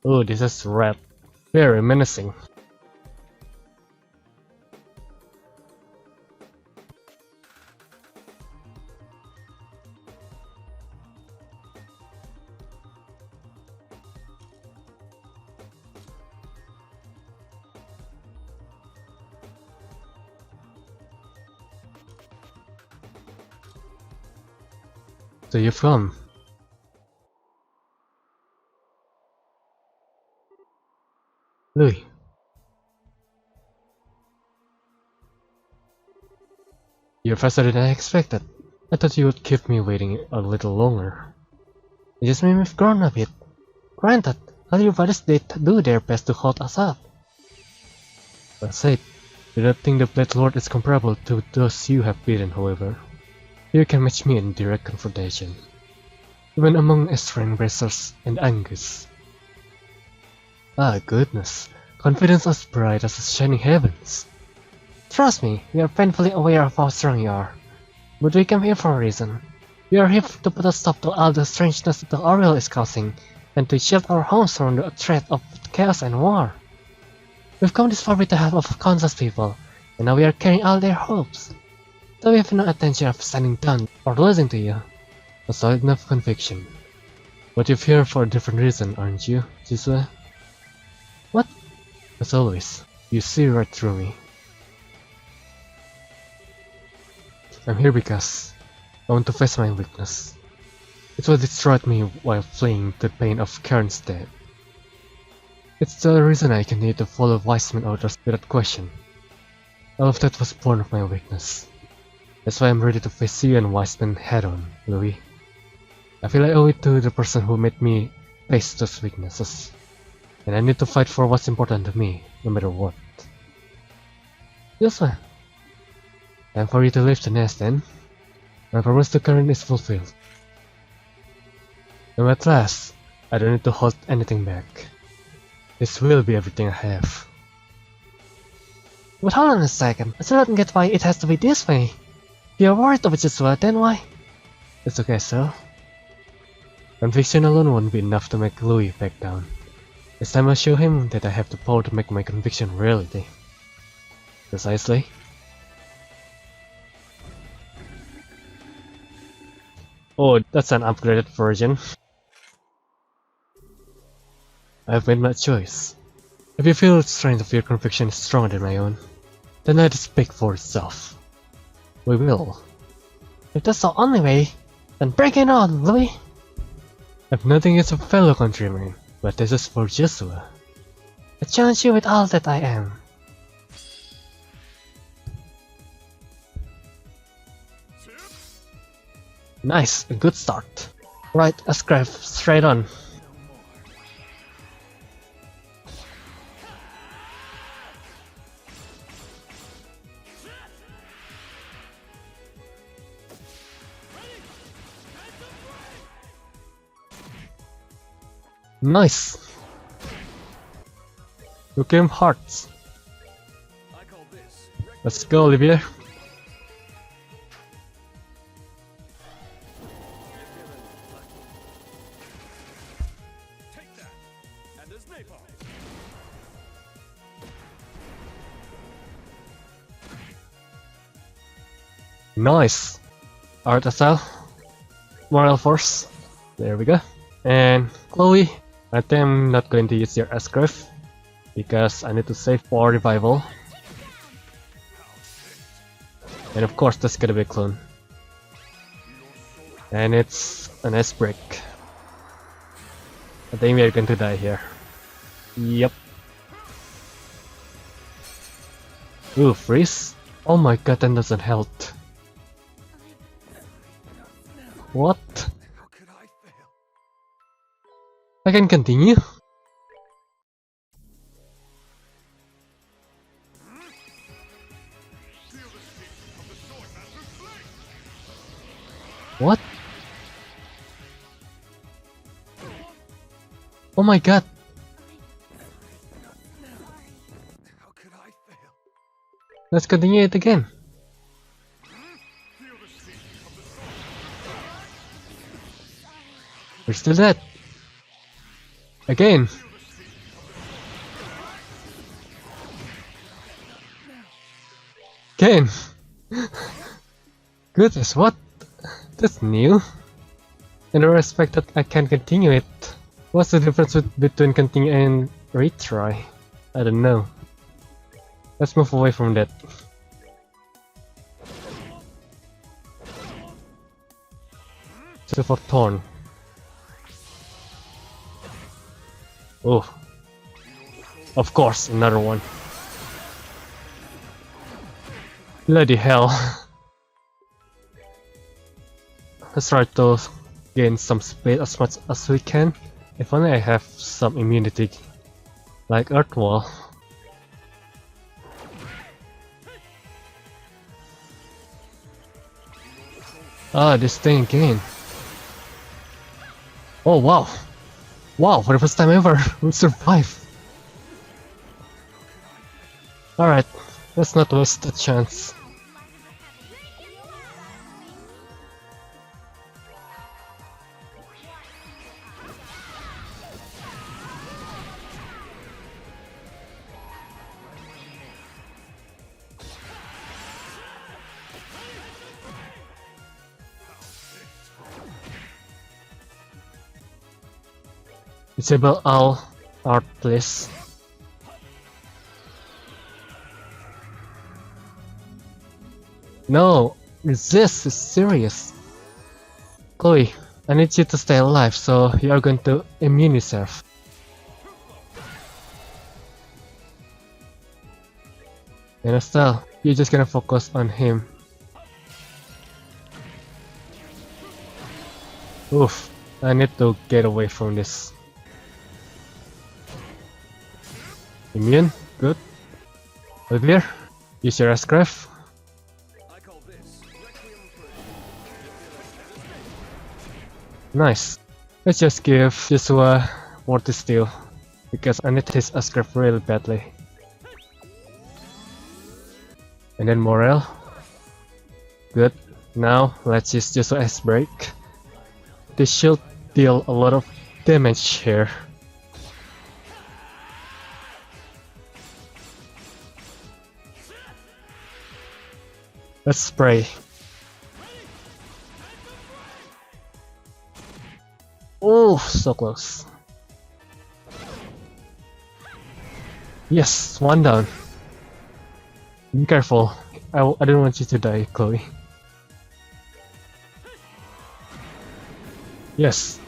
Oh, this is red. Very menacing. So you've come. Loewe. You're faster than I expected. I thought you would keep me waiting a little longer. It just means we've grown a bit. Granted, all your brothers did do their best to hold us up. That said, I do not think the Bladelord is comparable to those you have beaten, however. You can match me in direct confrontation, even among Estrang Racers and Angus. Ah, goodness, confidence as bright as the shining heavens. Trust me, we are painfully aware of how strong you are. But we came here for a reason. We are here to put a stop to all the strangeness the Oriole is causing, and to shield our homes from the threat of chaos and war. We've come this far with the help of countless people, and now we are carrying all their hopes. So we have no intention of standing down or losing to you. A solid enough conviction. But you're here for a different reason, aren't you, Jisoo? What? As always, you see right through me. I'm here because I want to face my weakness. It's what destroyed me while fleeing the pain of Karen's death. It's the reason I continue to follow Wiseman orders without question. All of that was born of my weakness. That's why I'm ready to face you and Wiseman head-on, Loewe. I feel I owe it to the person who made me face those weaknesses. And I need to fight for what's important to me, no matter what. Yes, time for you to leave the nest then. My promise to Karen is fulfilled. Now at last, I don't need to hold anything back. This will be everything I have. But hold on a second, I still don't get why it has to be this way. If you're worried about Joshua, then why? It's okay, so. Conviction alone won't be enough to make Loewe back down. It's time I show him that I have the power to make my conviction reality. Precisely. Oh, that's an upgraded version. I've made my choice. If you feel the strength of your conviction is stronger than my own, then let it speak for itself. We will. If that's the only way, then bring it on, Loewe! I've nothing against a fellow countryman, but this is for Joshua. I challenge you with all that I am. Nice, a good start. Right, Ascribe, straight on. Nice! You came hearts. Let's go, Olivier. Nice! Art Asal. Moral Force. There we go. And Loewe, I think I'm not going to use your S-Graph because I need to save for revival. And of course that's gonna be a clone. And it's an S-Break. I think we are going to die here. Yep. Ooh, freeze? Oh my god, that doesn't help. What? I can continue? What? Oh my god! Let's continue it again. We're still dead. Again. Again! Goodness, what? That's new. And I respect that I can continue it. What's the difference between continue and retry? I don't know. Let's move away from that. Silver Thorn. Oh. Of course, another one. Bloody hell. Let's try to gain some speed as much as we can. If only I have some immunity. Like Earth Wall. Ah, this thing again. Oh wow. Wow, for the first time ever, we survived. Alright, let's not waste a chance. Disable all art, please. No, this is serious. Chloe, I need you to stay alive, so you are going to immune yourself. And Estelle, you're just gonna focus on him. Oof, I need to get away from this. Immune, good. Clear, use your S-Craft. Nice. Let's just give Joshua more to steal, because I need his S-Craft really badly. And then Morel. Good. Now let's use Joshua S-Break. This should deal a lot of damage here. Let's spray. Oh, so close. Yes, one down. Be careful. I don't want you to die, Chloe. Yes.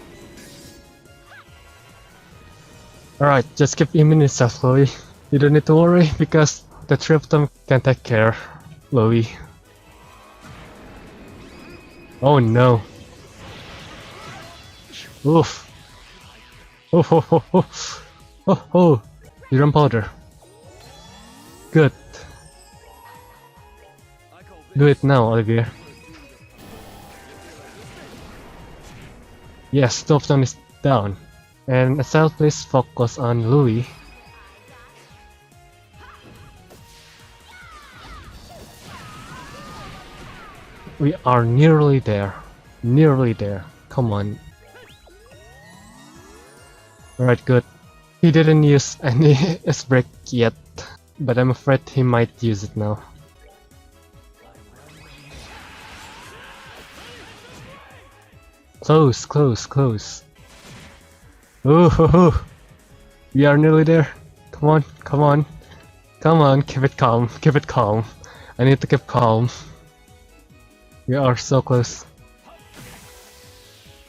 Alright, just keep immune yourself, Chloe. You don't need to worry because the three of them can take care, Loewe. Oh no. Oof. Oh ho ho ho. Oh ho. Serum powder. Good. Do it now, Olivia. Yes, Topstone is down. And Estelle, please focus on Loewe. We are nearly there. Nearly there. Come on. Alright, good. He didn't use any S-Break yet, but I'm afraid he might use it now. Close, close, close. Ooh, hoo, hoo. We are nearly there. Come on, come on. Come on, keep it calm, keep it calm. I need to keep calm. We are so close.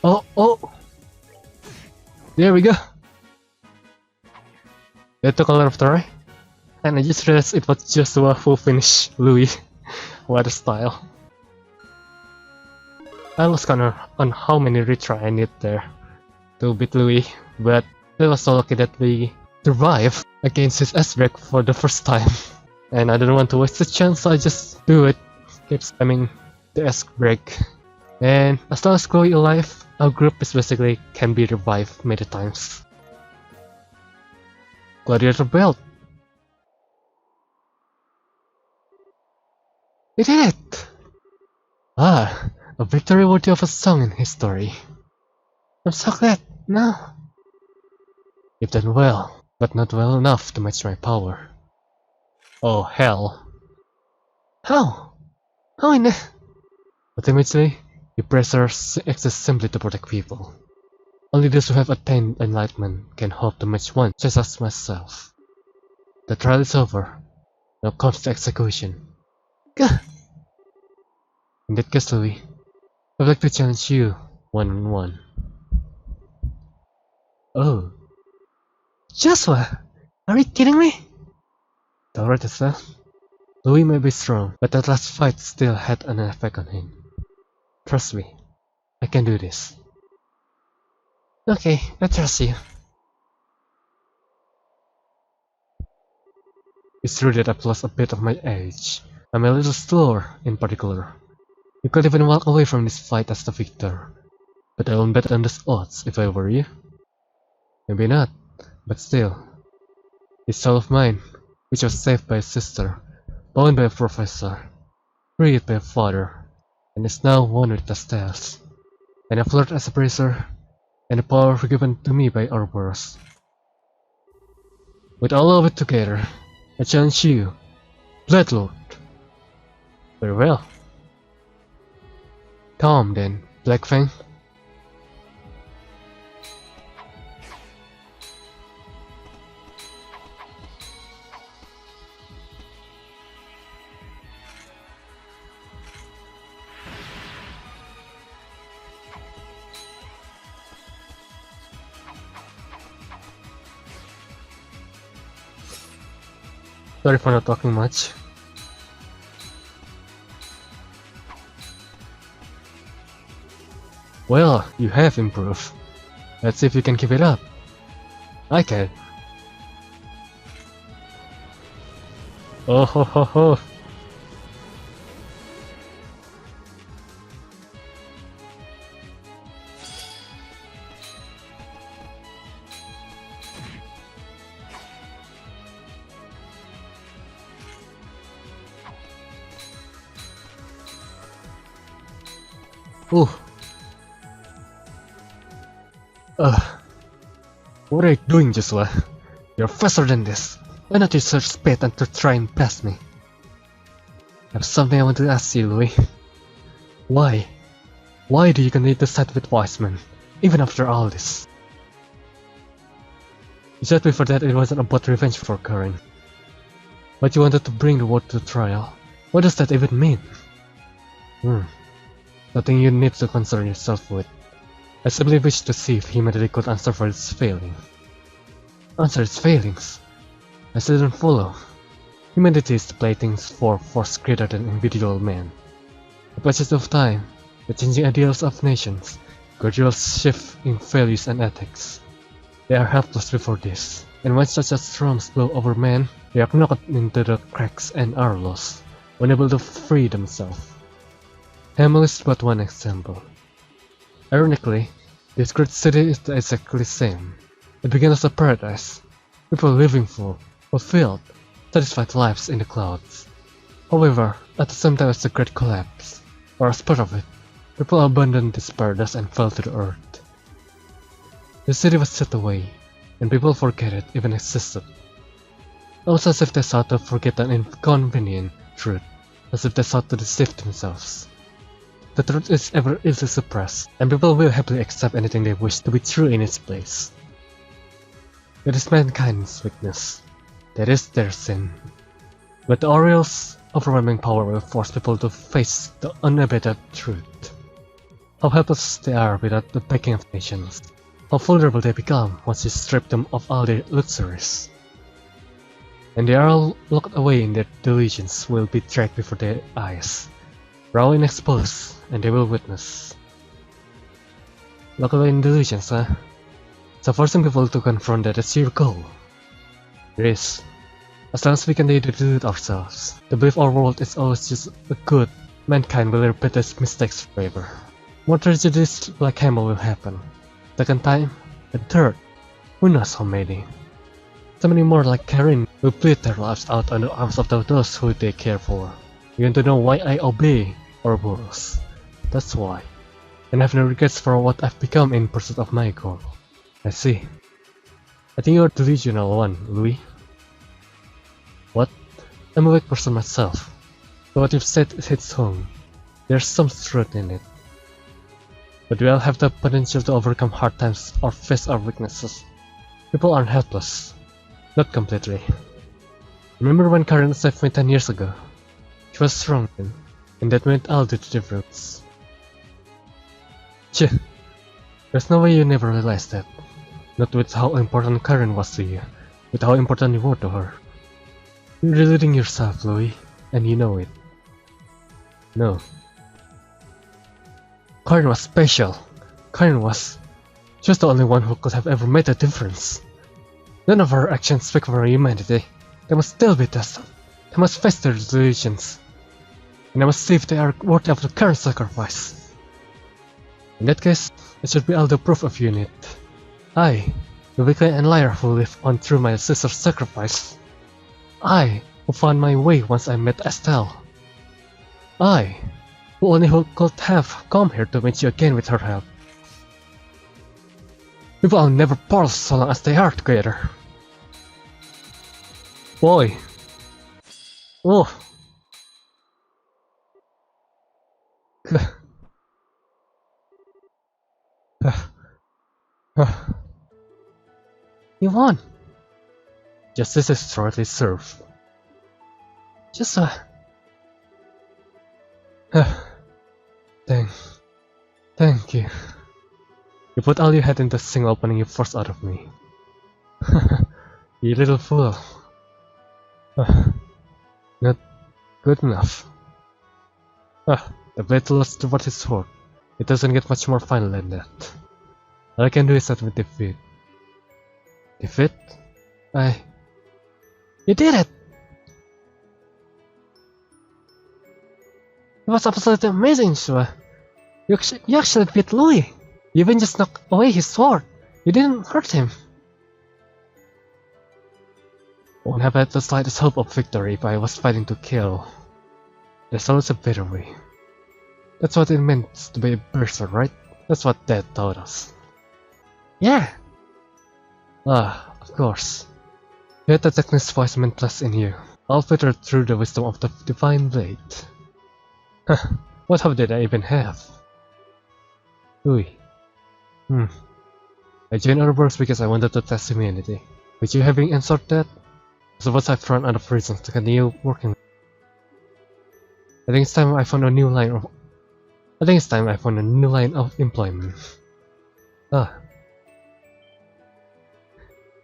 Oh, oh! There we go! That took a lot of try. And I just realized it was Joshua who finished Loewe. What a style. I lost count on how many retry I need there to beat Loewe, but I was so lucky that we survived against his S-Break for the first time. And I didn't want to waste the chance, so I just do it. Keep spamming the S-Break. And as long as Chloe alive, our group is basically can be revived many times. Gladiator belt! We did it! Ah, a victory worthy of a song in history. I'm so glad now. You've done well, but not well enough to match my power. Oh hell. How? How in the... Ultimately, the pressure exists simply to protect people. Only those who have attained enlightenment can hope to match one, just as myself. The trial is over. Now comes the execution. Gah! In that case, Loewe, I'd like to challenge you one-on-one. Oh. Joshua! Are you kidding me? Alright, itself. Loewe may be strong, but that last fight still had an effect on him. Trust me, I can do this. Okay, I trust you. It's true that I've lost a bit of my edge. I'm a little slower, in particular. You could even walk away from this fight as the victor. But I won't bet on the odds if I were you. Maybe not, but still. This soul of mine, which was saved by a sister, bound by a professor, freed by a father, and is now one with the stars, and I've learned as a bracer, and the power given to me by Ouroboros. With all of it together, I challenge you, Bladelord. Very well. Come then, Blackfang. Sorry for not talking much. Well, you have improved. Let's see if you can keep it up. I can. Oh ho ho ho. Ooh. What are you doing, Joshua? You're faster than this. Why not use such speed and to try and pass me? I have something I want to ask you, Loewe. Why? Why do you continue to side with Wiseman, even after all this? You said before that it wasn't about revenge for Karen. But you wanted to bring the world to trial. What does that even mean? Nothing you need to concern yourself with. I simply wish to see if humanity could answer for its failing. Answer its failings? I still don't follow. Humanity is the playthings for force greater than individual man. The passage of time, the changing ideals of nations, gradual shift in values and ethics. They are helpless before this, and when such as storms blow over men, they are knocked into the cracks and are lost, unable to free themselves. Hamel is but one example. Ironically, this great city is exactly the same. It began as a paradise, people living full, fulfilled, satisfied lives in the clouds. However, at the same time as the great collapse, or as part of it, people abandoned this paradise and fell to the earth. The city was set away, and people forget it even existed. Almost as if they sought to forget an inconvenient truth, as if they sought to deceive themselves. The truth is ever easily suppressed, and people will happily accept anything they wish to be true in its place. That is mankind's weakness. That is their sin. But the Oriole's overwhelming power will force people to face the unabated truth. How helpless they are without the backing of nations. How vulnerable they become once you strip them of all their luxuries. And they are all locked away in their delusions will be dragged before their eyes. Raw and exposed, and they will witness. Locked away in delusions, huh? So forcing people to confront that is your goal. It is. As long as we can delude ourselves, to believe our world is always just a good, mankind will repeat its mistakes forever. More tragedies like Hamel will happen. Second time, and third, who knows how many. So many more like Karen will bleed their lives out on the arms of those who they care for. You want to know why I obey Ouroboros? That's why. And I have no regrets for what I've become in pursuit of my goal. I see. I think you're the delusional one, Loewe. What? I'm a weak person myself. What you've said hits home. There's some truth in it. But we all have the potential to overcome hard times or face our weaknesses. People aren't helpless. Not completely. Remember when Karen saved me 10 years ago? She was strong then, and that made all the difference. Cheh. There's no way you never realized that. Not with how important Karen was to you, with how important you were to her. You're deluding yourself, Loewe, and you know it. No. Karen was special. Karen was. She was the only one who could have ever made a difference. None of her actions speak for humanity. They must still be tested. They must face their delusions. And I must see if they are worthy of the current sacrifice. In that case, it should be all the proof of unit. I, the weakling and liar who lived on through my sister's sacrifice. I, who found my way once I met Estelle. I, who only who could have come here to meet you again with her help. People will never pause so long as they are together. Boy. Oh. You won. Justice is shortly served. Just Thank you. You put all you had into a single opening you forced out of me. You little fool. Not good enough. The Bladelord's toward his sword. It doesn't get much more final than that. All I can do is admit defeat. Defeat? You did it! It was absolutely amazing, Shua. You actually beat Loewe. You even just knocked away his sword. You didn't hurt him. Won't have had the slightest hope of victory if I was fighting to kill. There's always a better way. That's what it meant to be a berserker, right? That's what Dad taught us. Yeah! Of course. You had the technique's voice plus in you, all filtered through the wisdom of the divine blade. What hope did I even have? Loewe. I joined Outerworlds because I wanted to test humanity. With you having answered that, so once I've run out of reasons to continue working. I think it's time I found a new line of employment.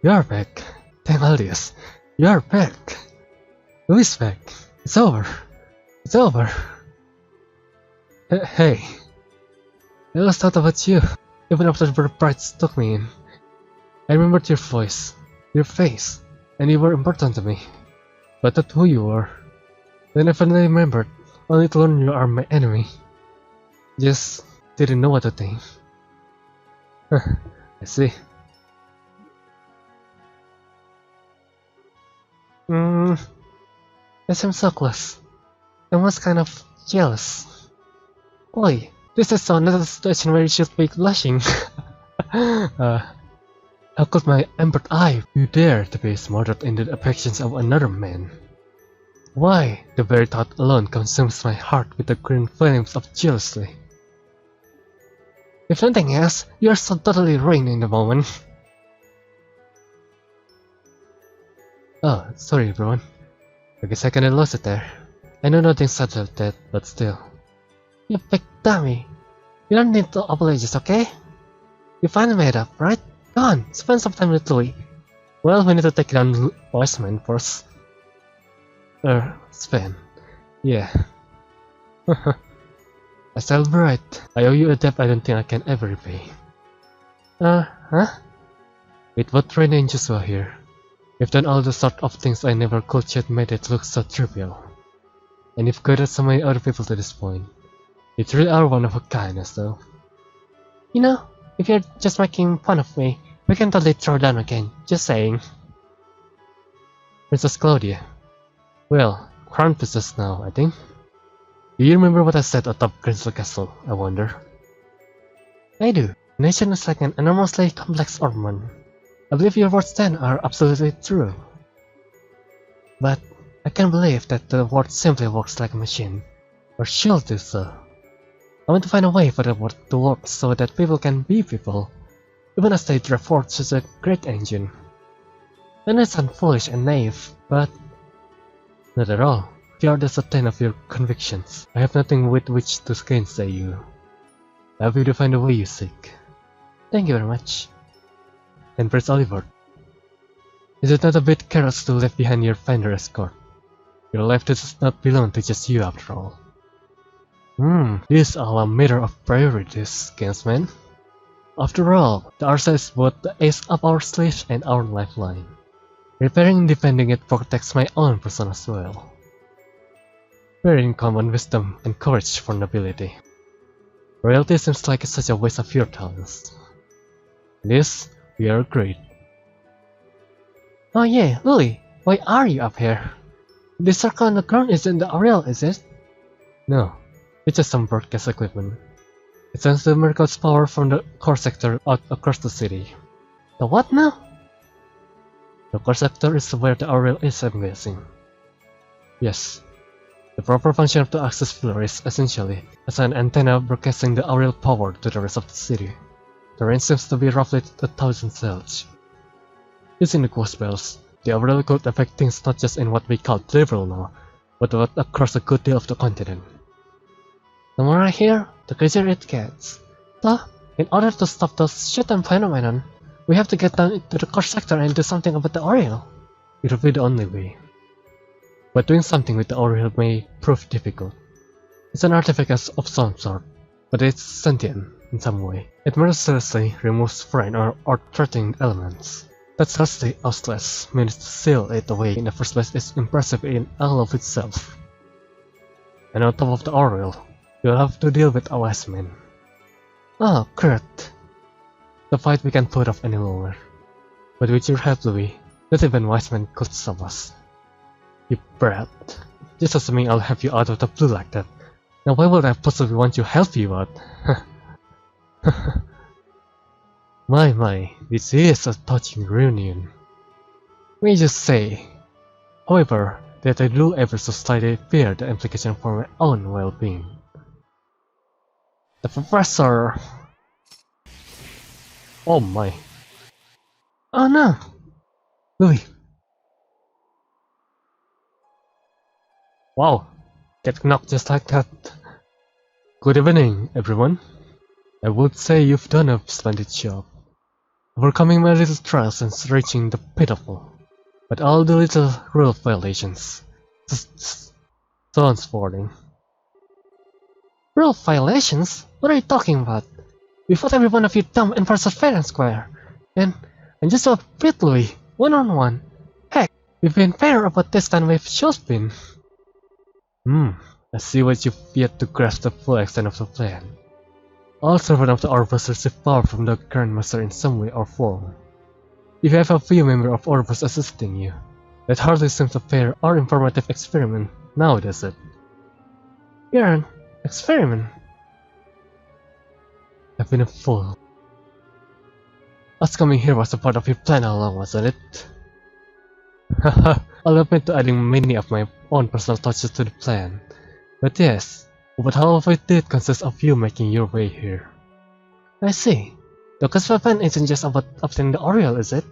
You are back. Thank Aldius. You are back. Loewe's back. It's over. It's over. Hey. I always thought about you, even after the brides took me in. I remembered your voice, your face, and you were important to me. But not who you were. Then I finally remembered, only to learn you are my enemy. Just didn't know what to think. I see. That seems so close. I was kind of jealous. Boy, this is another situation where you should be blushing. How could my embered eye you dare to be smothered in the affections of another man? Why, the very thought alone consumes my heart with the green flames of jealousy. If nothing else, you are so totally ruined in the moment. Oh, sorry everyone. I guess I kinda lost it there. I know nothing settled that, but still. You big dummy. You don't need to apologize, okay? You finally made up, right? Go on, spend some time with Loewe. Well, we need to take down Voiceman first. Sven. Yeah. I celebrate. I owe you a debt I don't think I can ever repay. With what Rene and Joshua here, you've done all the sort of things I never could yet made it look so trivial. And you've guided so many other people to this point. You really are one of a kindness, though. You know, if you're just making fun of me, we can totally throw down again, just saying. Princess Claudia. Well, Crown Princess now, I think. Do you remember what I said atop Crystal Castle, I wonder? I do. The nation is like an enormously complex hormone. I believe your words then are absolutely true. But I can't believe that the world simply works like a machine, or should do so. I want to find a way for the world to work so that people can be people, even as they drive forward such a great engine. I know it sounds foolish and naive, but not at all. If you are the certain of your convictions, I have nothing with which to gainsay you. I hope you to find the way you seek. Thank you very much. And Prince Oliver, is it not a bit careless to leave behind your finder escort? Your life does not belong to just you after all. This is all a matter of priorities, kinsman. After all, the Arsa is both the ace up our sleeve and our lifeline. Repairing and defending it protects my own person as well. Very in common wisdom and courage for nobility. Royalty seems like such a waste of your talents. This, we are agreed. Oh yeah, Lily, why are you up here? This circle on the ground isn't the Ariel, is it? No, it's just some broadcast equipment. It sends the miracle's power from the core sector out across the city. The what now? The core sector is where the Ariel is, I'm guessing. Yes. The proper function of the access pillar is essentially as an antenna broadcasting the Ariel power to the rest of the city. The range seems to be roughly 1,000 cells. Using the ghost bells, the Ariel could affect things not just in what we call Bladelord now, but across a good deal of the continent. The more I hear, the crazier it gets. So, in order to stop those short-term phenomenon, we have to get down into the core sector and do something about the Ariel. It will be the only way. But doing something with the Ariel may prove difficult. It's an artifact of some sort, but it's sentient in some way. It mercilessly removes foreign or threatening elements. That celestial outlast managed to seal it away in the first place is impressive in all of itself. And on top of the Ariel, you'll have to deal with a wise man. Oh, Kurt. The fight we can't put off any longer. But with your help, Loewe, not even wise man could stop us. You brat. Just assuming I'll have you out of the blue like that. Now why would I possibly want to help you out? My, this is a touching reunion. May I just say, however, that I do ever so slightly fear the implication for my own well-being. The professor... Oh my. Oh no! Loewe. Wow, get knocked just like that. Good evening, everyone. I would say you've done a splendid job, overcoming my little trials and reaching the pitiful, but all the little rule violations. Sounds boring. Rule violations? What are you talking about? We fought every one of you dumb and versus fair and square, and just so beat Loewe, one-on-one. Heck, we've been fairer about this than we've just been. I see what you've yet to grasp the full extent of the plan. All servants of the Orbus receive power from the Grand Master in some way or form. If you have a few members of Orbus assisting you, that hardly seems a fair or informative experiment, now does it? You're an experiment. I've been a fool. Us coming here was a part of your plan all along, wasn't it? Haha, I'll admit to adding many of my own personal touches to the plan. But yes, about half of it did consist of you making your way here. I see. The Cosmo plan isn't just about obtaining the Ariel, is it?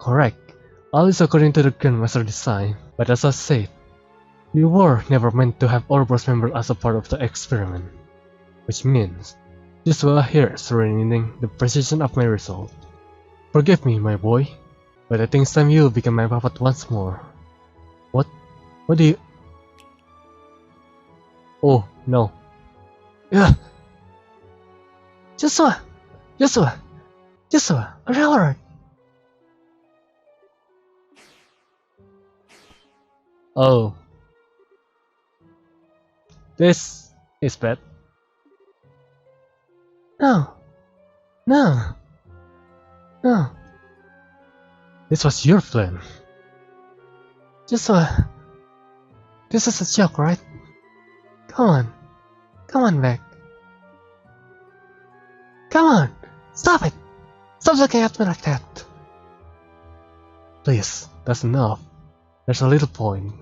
Correct. All is according to the Grandmaster design, but as I said, we were never meant to have Ouroboros members as a part of the experiment. Which means, just while here surrendering the precision of my resolve. Forgive me, my boy, but I think it's time you become my puppet once more. What? What do you... Oh, no. Ugh! Joshua! Leonhardt! Oh. This is bad. No. This was your plan. Joshua. This is a joke, right? Come on back. Come on! Stop it! Stop looking at me like that! Please, that's enough. There's a little point.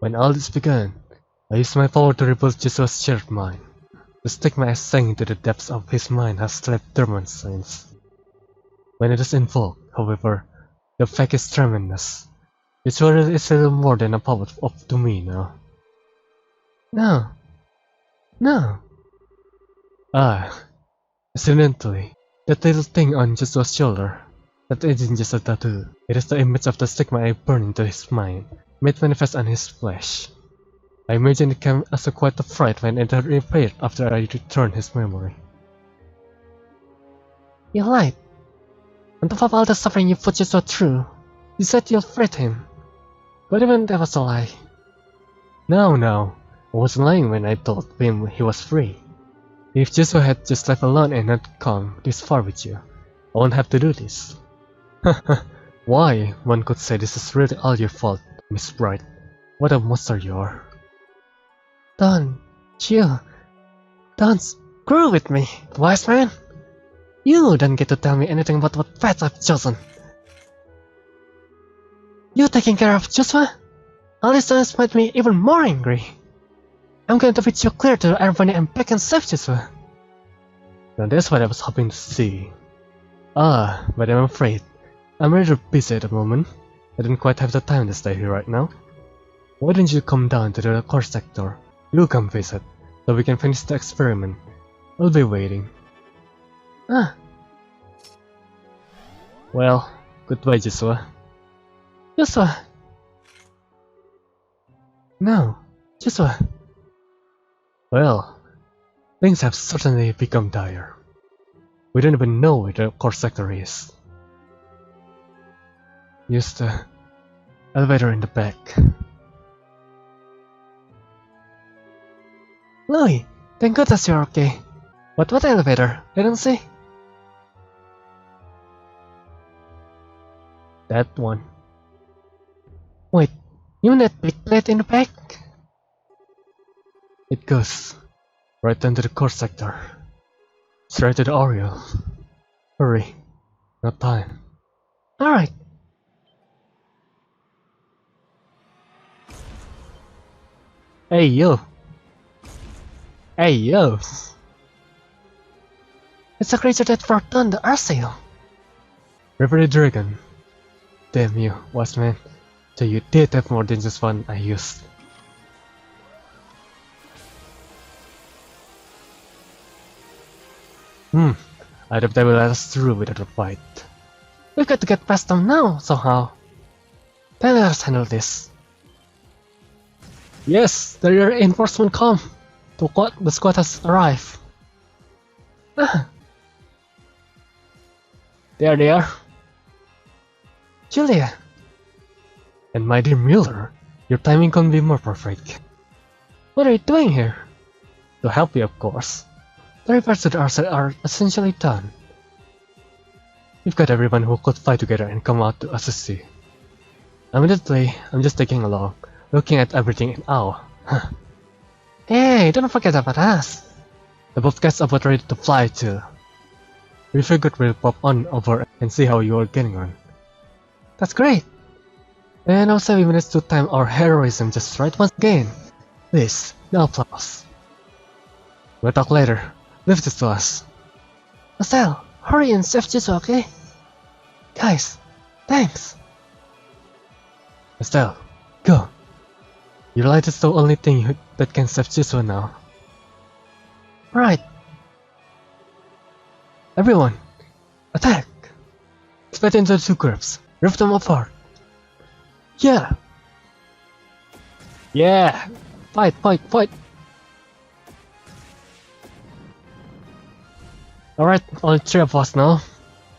When all this began, I used my power to rebuild Jisua's shared mind. The stigma I sank into the depths of his mind has slept dormant since. When it is invoked, however, the effect is tremendous. Jisua is a little more than a puppet to me now. No. No. Ah. Incidentally, that little thing on Jisua's shoulder, that isn't just a tattoo. It is the image of the stigma I burned into his mind, made manifest on his flesh. I imagine it came as quite a fright when it reappeared after I returned his memory. You lied. On top of all the suffering you put Jisua through, you said you'll freed him. But even that was a lie. No, I wasn't lying when I told him he was free. If Jisoo had just left alone and not come this far with you, I won't have to do this. Why, one could say this is really all your fault, Miss Bright. What a monster you are. Don't screw with me, wise man. You don't get to tell me anything about what path I've chosen. You taking care of Joshua? All this does made me even more angry. I'm going to reach you clear to everybody and back and save Joshua. Now that's what I was hoping to see. But I'm afraid I'm rather busy at the moment. I don't quite have the time to stay here right now. Why don't you come down to the core sector? You come visit, so we can finish the experiment. I'll be waiting. Well, goodbye, Joshua. Joshua! No, Joshua. Well, things have certainly become dire. We don't even know where the core sector is. Use the elevator in the back. Loewe, thank goodness you're okay. But what elevator? I don't see. That one. Wait, you mean that big plate in the back? It goes right into the core sector. Straight to the Oriole. Hurry, no time. Alright. Hey yo! Hey yo! It's a creature that brought down the Arsail! River the Dragon. Damn you, wise man. So you did have more than just one I used. I hope they will let us through without a fight. We've got to get past them now, somehow. Then let us handle this. Yes, the reinforcement come. The squad has arrived. There they are. Julia. And my dear Mueller, your timing couldn't be more perfect. What are you doing here? To help you, of course. The repairs to the arsenal are essentially done. We've got everyone who could fight together and come out to assist you. Immediately, I'm just taking along, looking at everything in awe. Hey, don't forget about us. The Bobcat's about ready to fly too. We figured we'll pop on over and see how you are getting on. That's great. And also we managed to time our heroism just right once again. Please, no applause. We'll talk later. Leave this to us. Estelle, hurry and save Jisoo, okay? Guys, thanks. Estelle, go. Your light is the only thing that can save Jisoo now. Right. Everyone, attack! Split into the two groups. Rip them apart. Yeah! Yeah! Fight, fight, fight! Alright, only 3 of us now.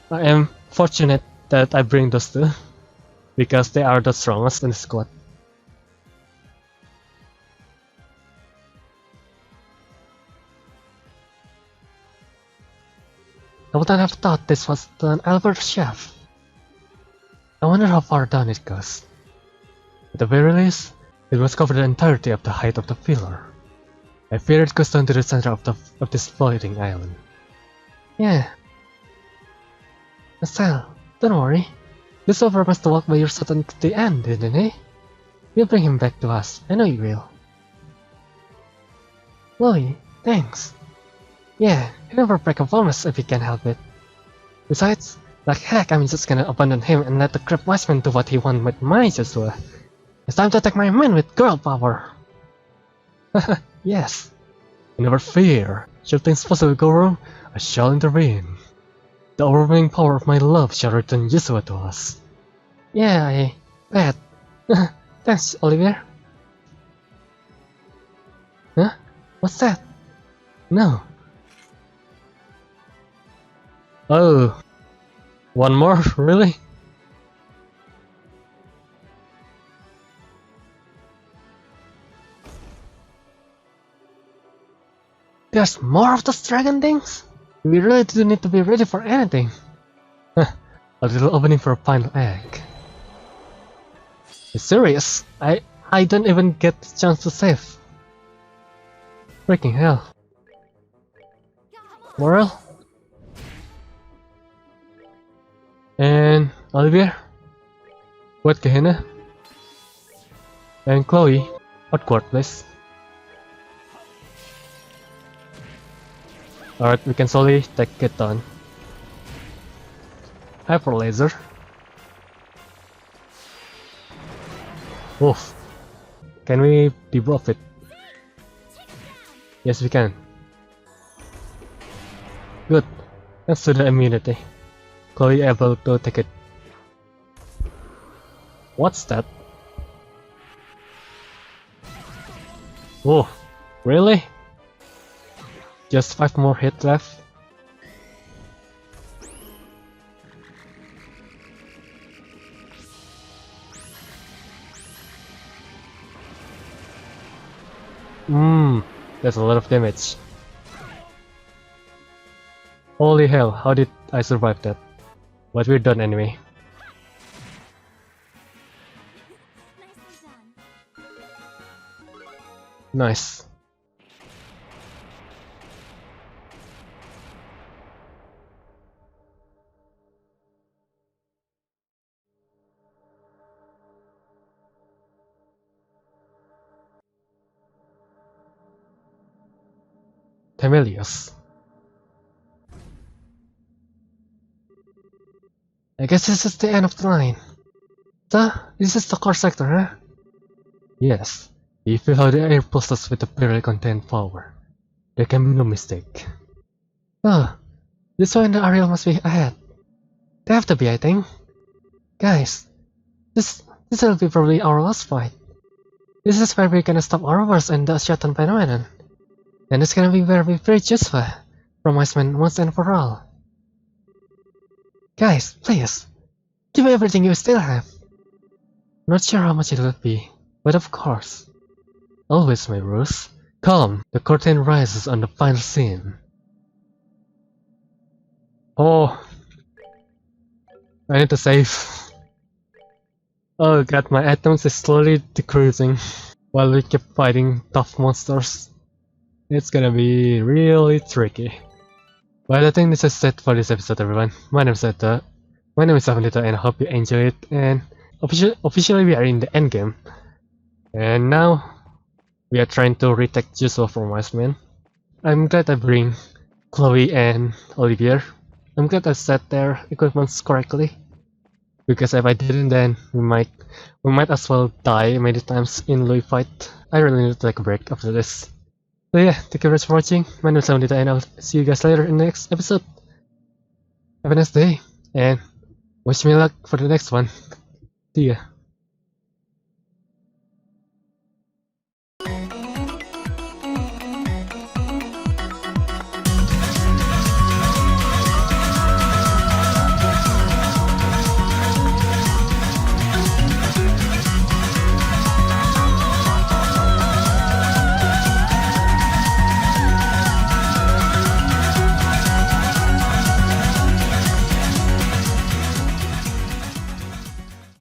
I am fortunate that I bring those 2, because they are the strongest in the squad. I wouldn't have thought this was an Albert chef. I wonder how far down it goes. At the very least, it must cover the entirety of the height of the pillar. I fear it goes down to the center of this floating island. Yeah. Estelle, don't worry. This over must walk by yourself until the end, didn't he? You'll bring him back to us. I know you will. Loewe, thanks. Yeah, you never break a promise if you can help it. Besides, like heck, I'm just gonna abandon him and let the crab wise man do what he wants with my Joshua. It's time to attack my man with girl power. Yes. Never fear. Should things possibly go wrong, I shall intervene. The overwhelming power of my love shall return Joshua to us. Yeah, I bet. Thanks, Oliver. Huh? What's that? No. Oh. One more? Really? There's more of those dragon things? We really do need to be ready for anything. A little opening for a final egg. You're serious? I don't even get the chance to save. Freaking hell. Morel? And Olivier? What Gehenna? And Chloe? Outward, please. Alright, we can slowly take it down. Hyper laser. Oof. Can we debuff it? Yes, we can. Good. Thanks to the immunity. Chloe able to take it. What's that? Oh, really? Just 5 more hits left. That's a lot of damage. Holy hell, how did I survive that? But we're done anyway. Nice. Temelius. I guess this is the end of the line. So, this is the core sector, huh? Yes. You feel how the air pulses with the purely contained power. There can be no mistake. Oh, this one in the area must be ahead. They have to be, I think. Guys, this will be probably our last fight. This is where we're gonna stop our wars and the Shatan phenomenon. And it's gonna be where we free Joshua from Iceman once and for all. Guys, please, give me everything you still have. Not sure how much it will be, but of course. Always, my Bruce. Come, the curtain rises on the final scene. Oh, I need to save. Oh god, my items is slowly decreasing while we keep fighting tough monsters. It's gonna be really tricky. But I think this is it for this episode, everyone. My name is Etta. My name is Shafwan, and I hope you enjoy it. And officially we are in the endgame. And now we are trying to retake Joshua from Iceman. I'm glad I bring Chloe and Olivier. I'm glad I set their equipments correctly. Because if I didn't, then we might as well die many times in Loewe fight. I really need to take a break after this. So yeah, thank you very much for watching. My name is Shafwan, and I'll see you guys later in the next episode. Have a nice day, and wish me luck for the next one. See ya.